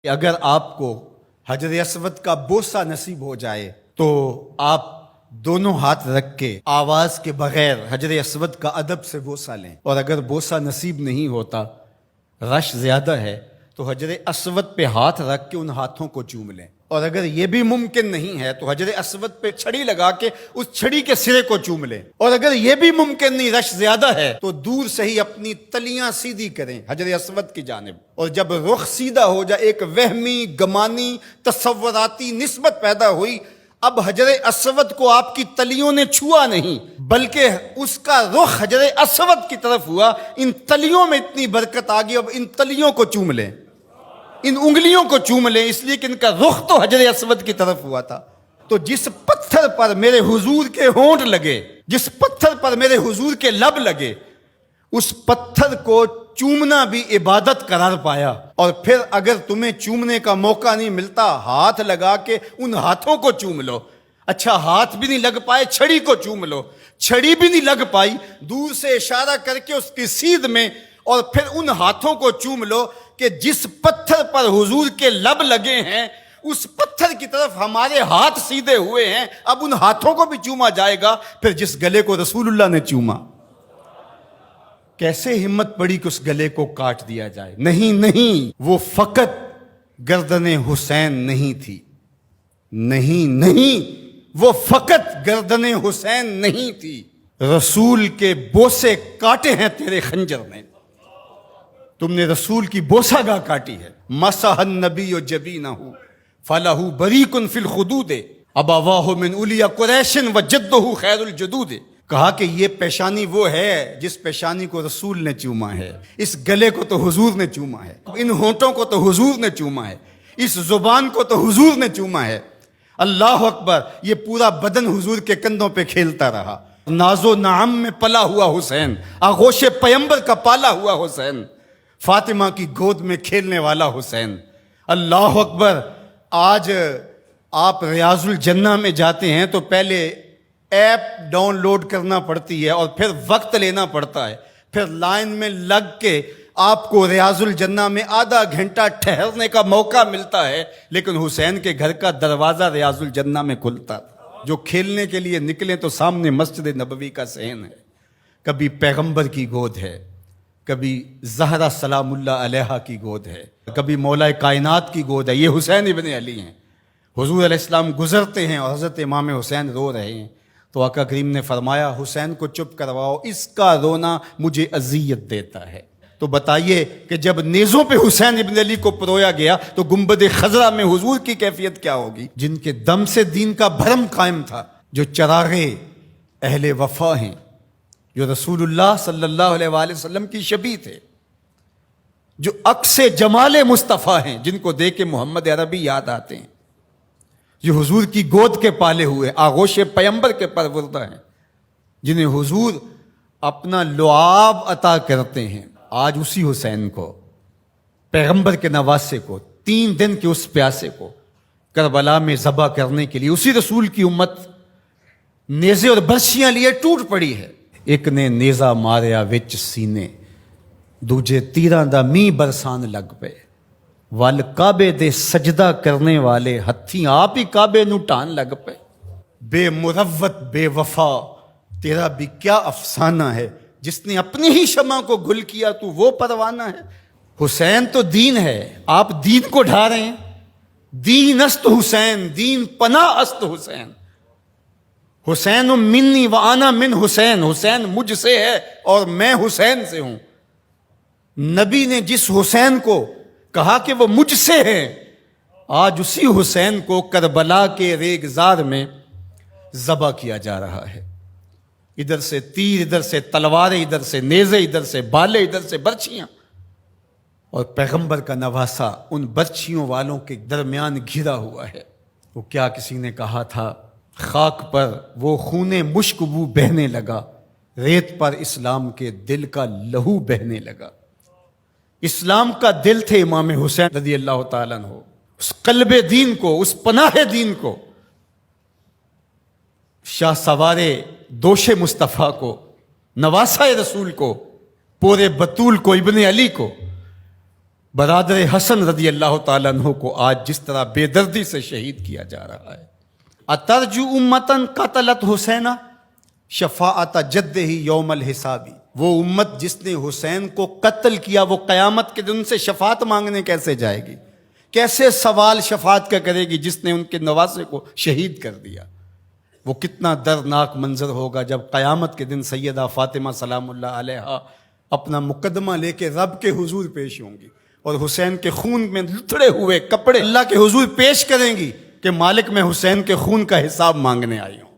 کہ اگر آپ کو حجر اسود کا بوسہ نصیب ہو جائے تو آپ دونوں ہاتھ رکھ کے آواز کے بغیر حجر اسود کا ادب سے بوسہ لیں، اور اگر بوسہ نصیب نہیں ہوتا، رش زیادہ ہے، تو حجر اسود پہ ہاتھ رکھ کے ان ہاتھوں کو چوم لیں، اور اگر یہ بھی ممکن نہیں ہے تو حجر اسود پہ چھڑی لگا کے اس چھڑی کے سرے کو چوم لیں، اور اگر یہ بھی ممکن نہیں، رش زیادہ ہے، تو دور سے ہی اپنی تلیاں سیدھی کریں حجر اسود کی جانب، اور جب رخ سیدھا ہو جائے، ایک وہمی گمانی تصوراتی نسبت پیدا ہوئی، اب حجر اسود کو آپ کی تلیوں نے چھوا نہیں بلکہ اس کا رخ حجر اسود کی طرف ہوا، ان تلیوں میں اتنی برکت آ گئی، اب ان تلیوں کو چوم لیں، ان انگلیوں کو چوم لیں، اس لیے کہ ان کا رخ تو حجر اسود کی طرف ہوا تھا۔ تو جس پتھر پر میرے حضور کے ہونٹ لگے، جس پتھر پر میرے حضور کے لب لگے، اس پتھر کو چومنا بھی عبادت قرار پایا، اور پھر اگر تمہیں چومنے کا موقع نہیں ملتا، ہاتھ لگا کے ان ہاتھوں کو چوم لو۔ اچھا ہاتھ بھی نہیں لگ پائے، چھڑی کو چوم لو، چھڑی بھی نہیں لگ پائی، دور سے اشارہ کر کے اس کی سیدھ میں، اور پھر ان ہاتھوں کو چوم لو کہ جس پتھر پر حضور کے لب لگے ہیں اس پتھر کی طرف ہمارے ہاتھ سیدھے ہوئے ہیں، اب ان ہاتھوں کو بھی چوما جائے گا۔ پھر جس گلے کو رسول اللہ نے چوما، کیسے ہمت پڑی کہ اس گلے کو کاٹ دیا جائے؟ نہیں، وہ فقط گردن حسین نہیں تھی، نہیں، وہ فقط گردن حسین نہیں تھی، رسول کے بوسے کاٹے ہیں تیرے خنجر نے، تم نے رسول کی بوسہ گاہ کاٹی ہے۔ مسح النبی جبینہ فلہ بریق فی الخدود ابواہ من اولیا قریش وجدہ خیر الجدود۔ کہا کہ یہ پیشانی وہ ہے جس پیشانی کو رسول نے چوما ہے، اس گلے کو تو حضور نے چوما ہے، ان ہونٹوں کو تو حضور نے چوما ہے، اس زبان کو تو حضور نے چوما ہے۔ اللہ اکبر! یہ پورا بدن حضور کے کندھوں پہ کھیلتا رہا۔ ناز و نعم میں پلا ہوا حسین، آغوش پیمبر کا پالا ہوا حسین، فاطمہ کی گود میں کھیلنے والا حسین۔ اللہ اکبر! آج آپ ریاض الجنہ میں جاتے ہیں تو پہلے ایپ ڈاؤن لوڈ کرنا پڑتی ہے، اور پھر وقت لینا پڑتا ہے، پھر لائن میں لگ کے آپ کو ریاض الجنہ میں آدھا گھنٹہ ٹھہرنے کا موقع ملتا ہے، لیکن حسین کے گھر کا دروازہ ریاض الجنہ میں کھلتا تھا۔ جو کھیلنے کے لیے نکلیں تو سامنے مسجد نبوی کا صحن ہے، کبھی پیغمبر کی گود ہے، کبھی زہرا سلام اللہ علیہا کی گود ہے، کبھی مولا کائنات کی گود ہے۔ یہ حسین ابن علی ہیں، حضور علیہ السلام گزرتے ہیں اور حضرت امام حسین رو رہے ہیں، تو آقا کریم نے فرمایا حسین کو چپ کرواؤ، اس کا رونا مجھے اذیت دیتا ہے۔ تو بتائیے کہ جب نیزوں پہ حسین ابن علی کو پرویا گیا تو گنبد خضرا میں حضور کی کیفیت کیا ہوگی؟ جن کے دم سے دین کا بھرم قائم تھا، جو چراغے اہل وفا ہیں، جو رسول اللہ صلی اللہ علیہ وآلہ وسلم کی شبیہ تھے، جو عکس جمال مصطفیٰ ہیں، جن کو دیکھ کے محمد عربی یاد آتے ہیں، جو حضور کی گود کے پالے ہوئے، آغوش پیمبر کے پروردہ ہیں، جنہیں حضور اپنا لعاب عطا کرتے ہیں۔ آج اسی حسین کو، پیغمبر کے نواسے کو، 3 دن کے اس پیاسے کو کربلا میں ذبح کرنے کے لیے اسی رسول کی امت نیزے اور برچیاں لیے ٹوٹ پڑی ہے۔ ایک نے نیزہ ماریا وچ سینے، دوجے تیراں دا می برسان لگ پے، ول کعبے دے سجدہ کرنے والے ہتھی آپ ہی کعبے نو ٹان لگ پے۔ بے مروت بے وفا تیرا بھی کیا افسانہ ہے، جس نے اپنی ہی شمع کو گل کیا تو وہ پروانہ ہے۔ حسین تو دین ہے، آپ دین کو ڈھا رہے ہیں۔ دین است حسین، دین پناہ است حسین، حسین منی و انا من حسین، حسین مجھ سے ہے اور میں حسین سے ہوں۔ نبی نے جس حسین کو کہا کہ وہ مجھ سے ہے، آج اسی حسین کو کربلا کے ریگزار میں ذبح کیا جا رہا ہے۔ ادھر سے تیر، ادھر سے تلواریں، ادھر سے نیزے، ادھر سے بالے، ادھر سے برچیاں، اور پیغمبر کا نواسا ان برچیوں والوں کے درمیان گھرا ہوا ہے۔ وہ کیا کسی نے کہا تھا، خاک پر وہ خون مشک بو بہنے لگا، ریت پر اسلام کے دل کا لہو بہنے لگا۔ اسلام کا دل تھے امام حسین رضی اللہ تعالیٰ عنہ، اس قلب دین کو، اس پناہ دین کو، شاہ سوارے دوش مصطفیٰ کو، نواسہ رسول کو، پورے بطول کو، ابن علی کو، برادر حسن رضی اللہ تعالیٰ عنہ کو آج جس طرح بے دردی سے شہید کیا جا رہا ہے. اترجو امتن قتلت حسینہ شفاعت جد ہی یوم الحسابی. وہ امت جس نے حسین کو قتل کیا وہ قیامت کے دن سے شفاعت مانگنے کیسے جائے گی؟ کیسے سوال شفاعت کا کرے گی جس نے ان کے نواسے کو شہید کر دیا؟ وہ کتنا دردناک منظر ہوگا جب قیامت کے دن سیدہ فاطمہ سلام اللہ علیہا اپنا مقدمہ لے کے رب کے حضور پیش ہوں گی اور حسین کے خون میں لتڑے ہوئے کپڑے اللہ کے حضور پیش کریں گی کہ مالک میں حسین کے خون کا حساب مانگنے آئی ہوں.